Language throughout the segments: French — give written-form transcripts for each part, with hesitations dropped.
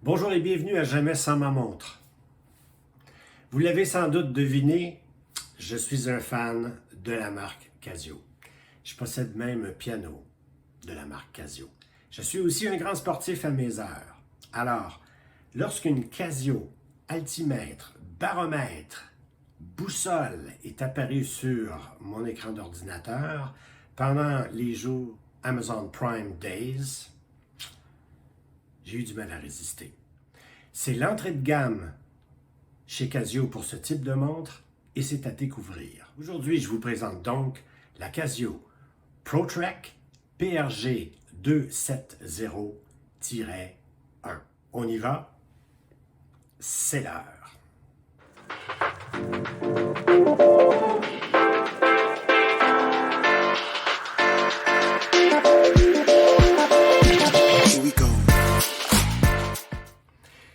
Bonjour et bienvenue à Jamais sans ma montre. Vous l'avez sans doute deviné, je suis un fan de la marque Casio. Je possède même un piano de la marque Casio. Je suis aussi un grand sportif à mes heures. Alors, lorsqu'une Casio altimètre, baromètre, boussole est apparue sur mon écran d'ordinateur pendant les jours Amazon Prime Days, j'ai eu du mal à résister. C'est l'entrée de gamme chez Casio pour ce type de montre et c'est à découvrir. Aujourd'hui, je vous présente donc la Casio ProTrack PRG 270-1. On y va? C'est l'heure.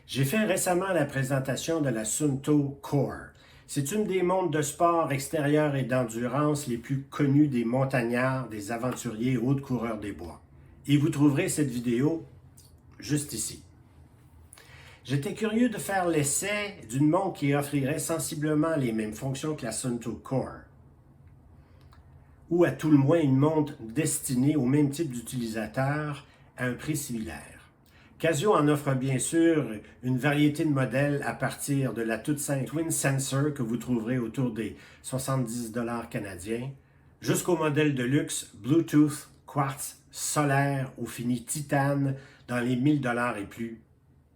J'ai fait récemment la présentation de la Suunto Core. C'est une des montres de sport extérieur et d'endurance les plus connues des montagnards, des aventuriers et autres coureurs des bois. Et vous trouverez cette vidéo juste ici. J'étais curieux de faire l'essai d'une montre qui offrirait sensiblement les mêmes fonctions que la Suunto Core, ou à tout le moins une montre destinée au même type d'utilisateur à un prix similaire. Casio en offre bien sûr une variété de modèles à partir de la toute simple Twin Sensor que vous trouverez autour des 70 $ canadiens, jusqu'au modèle de luxe Bluetooth, quartz, solaire au fini titane dans les 1000 $ et plus,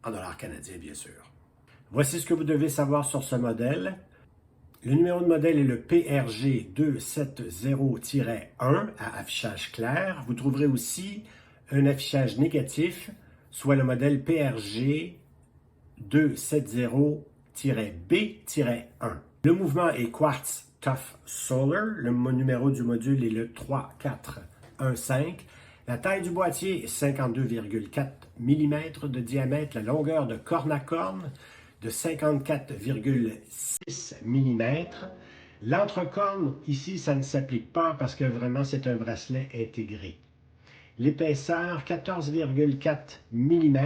en dollars canadiens bien sûr. Voici ce que vous devez savoir sur ce modèle. Le numéro de modèle est le PRG 270-1 à affichage clair. Vous trouverez aussi un affichage négatif, soit le modèle PRG 270-B-1. Le mouvement est Quartz Tough Solar. Le numéro du module est le 3415. La taille du boîtier est 52,4 mm de diamètre. La longueur de corne à corne de 54,6 mm. L'entrecorne, ici, ça ne s'applique pas parce que vraiment, c'est un bracelet intégré. L'épaisseur, 14,4 mm,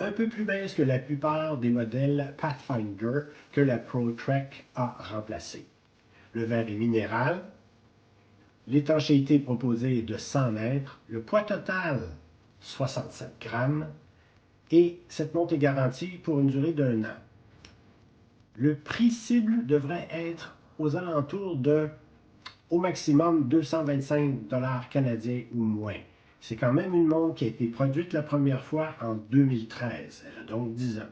un peu plus mince que la plupart des modèles Pathfinder que la ProTrack a remplacé. Le verre est minéral. L'étanchéité proposée est de 100 mètres. Le poids total, 67 grammes. Et cette montre est garantie pour une durée d'1 an. Le prix cible devrait être aux alentours de, au maximum, 225 $ canadiens ou moins. C'est quand même une montre qui a été produite la première fois en 2013. Elle a donc 10 ans.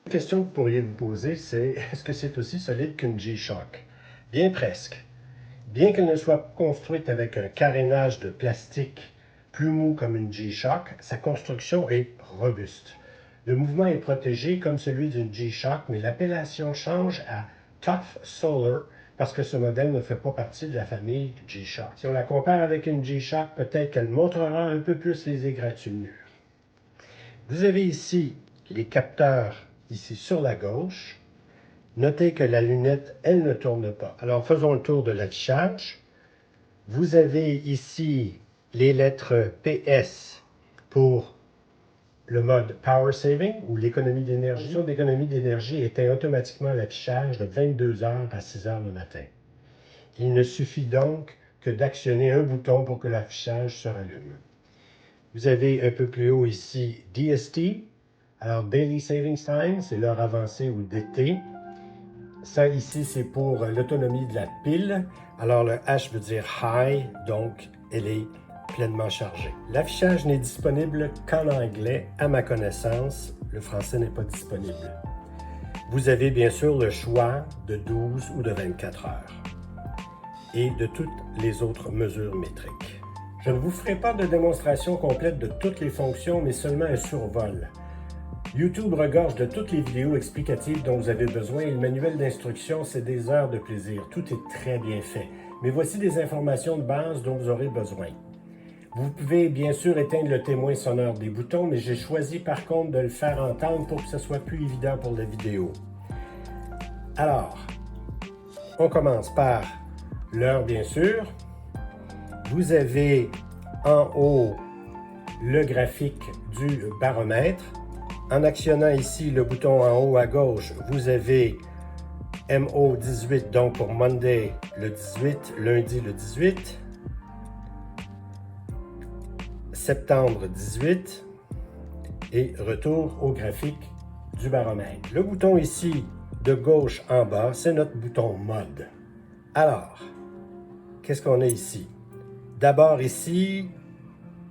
La question que vous pourriez vous poser, c'est est-ce que c'est aussi solide qu'une G-Shock? Bien presque. Bien qu'elle ne soit construite avec un carénage de plastique plus mou comme une G-Shock, sa construction est robuste. Le mouvement est protégé comme celui d'une G-Shock, mais l'appellation change à Tough Solar parce que ce modèle ne fait pas partie de la famille G-Shock. Si on la compare avec une G-Shock, peut-être qu'elle montrera un peu plus les égratignures. Vous avez ici les capteurs ici sur la gauche. Notez que la lunette, elle ne tourne pas. Alors faisons le tour de l'affichage. Vous avez ici les lettres PS pour le mode Power Saving ou l'économie d'énergie. La fonction d'économie d'énergie éteint automatiquement l'affichage de 22 h à 6 h le matin. Il ne suffit donc que d'actionner un bouton pour que l'affichage se rallume. Vous avez un peu plus haut ici DST. Alors Daily Savings Time, c'est l'heure avancée ou d'été. Ça ici, c'est pour l'autonomie de la pile. Alors le H veut dire high, donc elle est pleinement chargée. L'affichage n'est disponible qu'en anglais, à ma connaissance. Le français n'est pas disponible. Vous avez bien sûr le choix de 12 ou de 24 heures et de toutes les autres mesures métriques. Je ne vous ferai pas de démonstration complète de toutes les fonctions, mais seulement un survol. YouTube regorge de toutes les vidéos explicatives dont vous avez besoin et le manuel d'instruction, c'est des heures de plaisir. Tout est très bien fait. Mais voici des informations de base dont vous aurez besoin. Vous pouvez bien sûr éteindre le témoin sonore des boutons, mais j'ai choisi par contre de le faire entendre pour que ce soit plus évident pour la vidéo. Alors, on commence par l'heure bien sûr. Vous avez en haut le graphique du baromètre. En actionnant ici le bouton en haut à gauche, vous avez MO 18, donc pour Monday le 18, lundi le 18, septembre 18 et retour au graphique du baromètre. Le bouton ici de gauche en bas, c'est notre bouton mode. Alors, qu'est-ce qu'on a ici? D'abord ici,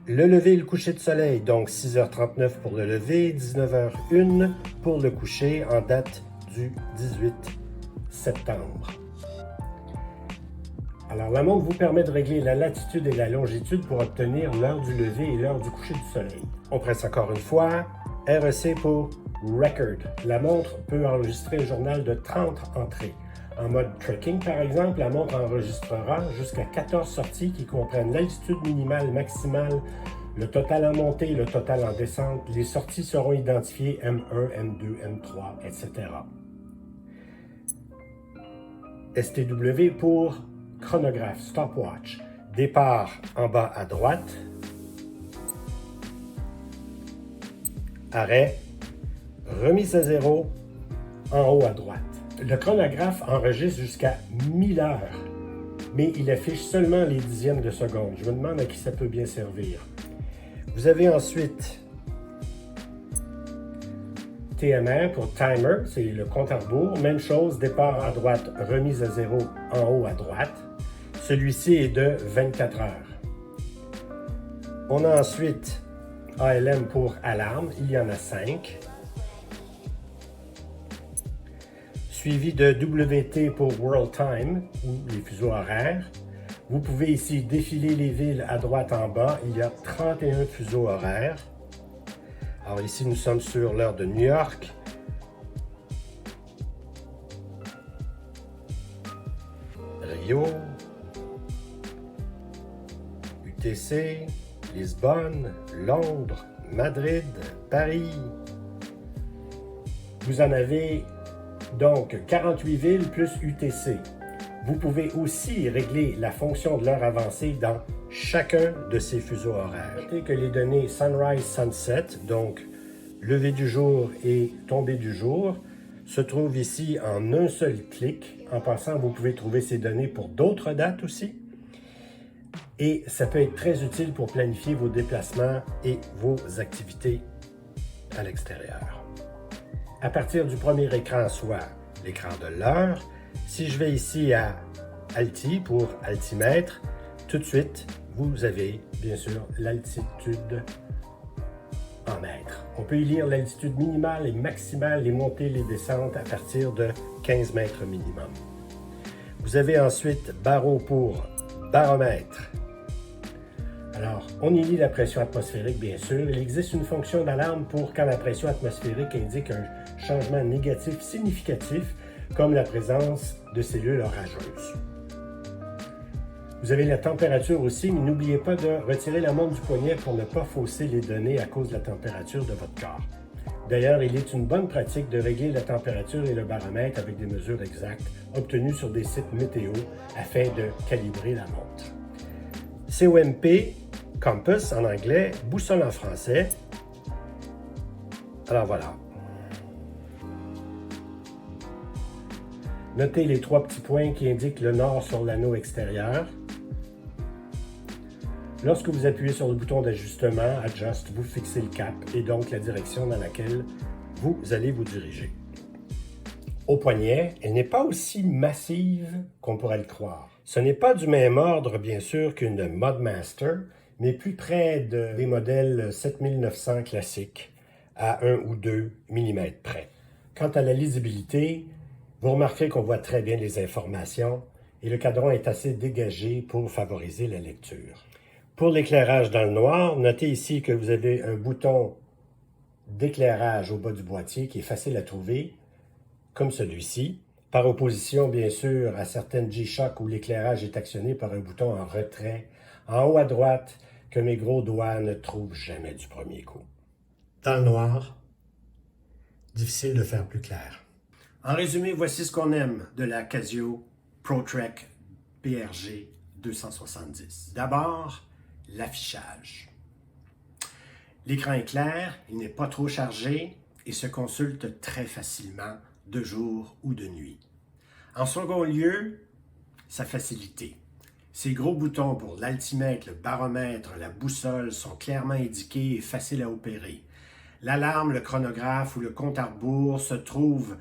le lever et le coucher de soleil, donc 6h39 pour le lever, 19h01 pour le coucher en date du 18 septembre. Alors, la montre vous permet de régler la latitude et la longitude pour obtenir l'heure du lever et l'heure du coucher du soleil. On presse encore une fois. REC pour Record. La montre peut enregistrer un journal de 30 entrées. En mode tracking, par exemple, la montre enregistrera jusqu'à 14 sorties qui comprennent l'altitude minimale, maximale, le total en montée et le total en descente. Les sorties seront identifiées M1, M2, M3, etc. STW pour chronographe, stopwatch. Départ en bas à droite. Arrêt. Remise à zéro en haut à droite. Le chronographe enregistre jusqu'à 1000 heures, mais il affiche seulement les dixièmes de seconde. Je me demande à qui ça peut bien servir. Vous avez ensuite TMR pour timer, c'est le compte à rebours. Même chose, départ à droite, remise à zéro en haut à droite. Celui-ci est de 24 heures. On a ensuite ALM pour alarme, il y en a 5. Suivi de WT pour World Time, ou les fuseaux horaires. Vous pouvez ici défiler les villes à droite en bas. Il y a 31 fuseaux horaires. Alors ici, nous sommes sur l'heure de New York. Rio. UTC. Lisbonne. Londres. Madrid. Paris. Vous en avez donc 48 villes plus UTC. Vous pouvez aussi régler la fonction de l'heure avancée dans chacun de ces fuseaux horaires. Notez que les données Sunrise, Sunset, donc lever du jour et tomber du jour, se trouvent ici en un seul clic. En passant, vous pouvez trouver ces données pour d'autres dates aussi. Et ça peut être très utile pour planifier vos déplacements et vos activités à l'extérieur. À partir du premier écran, soit l'écran de l'heure, si je vais ici à Alti pour altimètre, tout de suite, vous avez bien sûr l'altitude en mètres. On peut y lire l'altitude minimale et maximale, les montées, les descentes à partir de 15 mètres minimum. Vous avez ensuite barreau pour baromètre. Alors, on y lit la pression atmosphérique, bien sûr. Il existe une fonction d'alarme pour quand la pression atmosphérique indique un changement négatif significatif, comme la présence de cellules orageuses. Vous avez la température aussi, mais n'oubliez pas de retirer la montre du poignet pour ne pas fausser les données à cause de la température de votre corps. D'ailleurs, il est une bonne pratique de régler la température et le baromètre avec des mesures exactes obtenues sur des sites météo afin de calibrer la montre. COMP, Compass en anglais, boussole en français. Alors voilà. Notez les 3 petits points qui indiquent le nord sur l'anneau extérieur. Lorsque vous appuyez sur le bouton d'ajustement, Adjust, vous fixez le cap et donc la direction dans laquelle vous allez vous diriger. Au poignet, elle n'est pas aussi massive qu'on pourrait le croire. Ce n'est pas du même ordre, bien sûr, qu'une Modmaster, mais plus près des modèles 7900 classiques à 1 ou 2 mm près. Quant à la lisibilité, vous remarquerez qu'on voit très bien les informations et le cadran est assez dégagé pour favoriser la lecture. Pour l'éclairage dans le noir, notez ici que vous avez un bouton d'éclairage au bas du boîtier qui est facile à trouver, comme celui-ci, par opposition bien sûr à certaines G-Shock où l'éclairage est actionné par un bouton en retrait, en haut à droite, que mes gros doigts ne trouvent jamais du premier coup. Dans le noir, difficile de faire plus clair. En résumé, voici ce qu'on aime de la Casio ProTrack BRG 270. D'abord, l'affichage. L'écran est clair, il n'est pas trop chargé et se consulte très facilement de jour ou de nuit. En second lieu, sa facilité. Ces gros boutons pour l'altimètre, le baromètre, la boussole sont clairement indiqués et faciles à opérer. L'alarme, le chronographe ou le compte à rebours se trouvent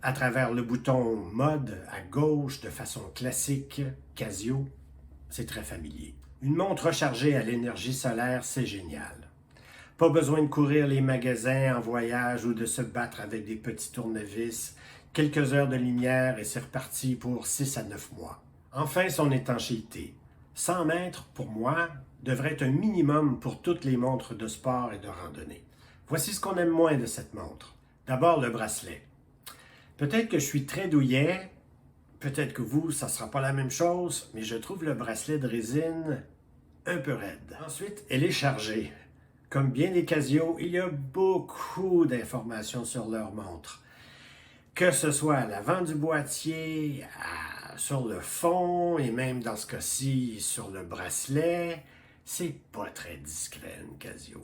à travers le bouton mode à gauche de façon classique, Casio. C'est très familier. Une montre rechargée à l'énergie solaire, c'est génial. Pas besoin de courir les magasins en voyage ou de se battre avec des petits tournevis. Quelques heures de lumière et c'est reparti pour 6 à 9 mois. Enfin, son étanchéité. 100 mètres, pour moi, devrait être un minimum pour toutes les montres de sport et de randonnée. Voici ce qu'on aime moins de cette montre. D'abord, le bracelet. Peut-être que je suis très douillet, peut-être que vous, ça ne sera pas la même chose, mais je trouve le bracelet de résine un peu raide. Ensuite, elle est chargée. Comme bien les Casio, il y a beaucoup d'informations sur leur montre. Que ce soit à l'avant du boîtier, sur le fond et même dans ce cas-ci sur le bracelet, c'est pas très discret une Casio.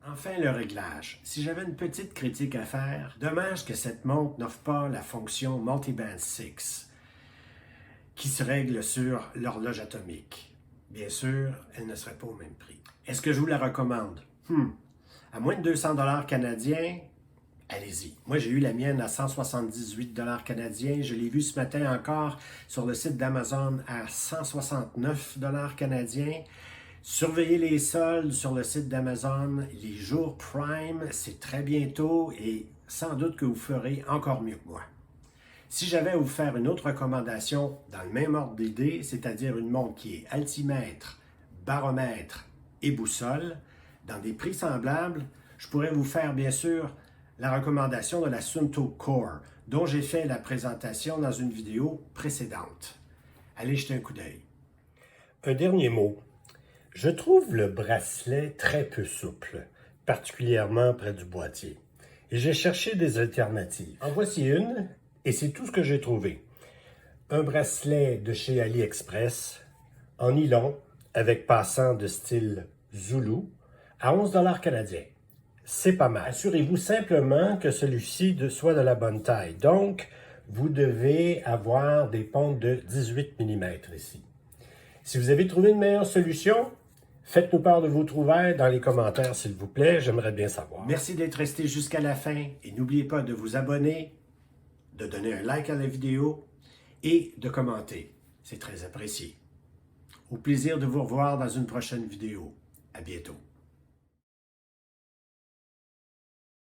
Enfin, le réglage. Si j'avais une petite critique à faire, dommage que cette montre n'offre pas la fonction Multiband 6 qui se règle sur l'horloge atomique. Bien sûr, elle ne serait pas au même prix. Est-ce que je vous la recommande? À moins de 200 $ canadiens, allez-y. Moi, j'ai eu la mienne à 178 $ canadiens. Je l'ai vue ce matin encore sur le site d'Amazon à 169 $ canadiens. Surveillez les soldes sur le site d'Amazon. Les jours Prime, c'est très bientôt et sans doute que vous ferez encore mieux que moi. Si j'avais à vous faire une autre recommandation dans le même ordre d'idée, c'est-à-dire une montre qui est altimètre, baromètre et boussole, dans des prix semblables, je pourrais vous faire bien sûr la recommandation de la Suunto Core, dont j'ai fait la présentation dans une vidéo précédente. Allez jeter un coup d'œil. Un dernier mot. Je trouve le bracelet très peu souple, particulièrement près du boîtier. Et j'ai cherché des alternatives. En voici une, et c'est tout ce que j'ai trouvé. Un bracelet de chez AliExpress, en nylon, avec passant de style Zulu, à 11 $ canadiens. C'est pas mal. Assurez-vous simplement que celui-ci soit de la bonne taille. Donc, vous devez avoir des pontes de 18 mm ici. Si vous avez trouvé une meilleure solution, faites-nous part de vos trouvailles dans les commentaires, s'il vous plaît. J'aimerais bien savoir. Merci d'être resté jusqu'à la fin et n'oubliez pas de vous abonner, de donner un like à la vidéo et de commenter. C'est très apprécié. Au plaisir de vous revoir dans une prochaine vidéo. À bientôt.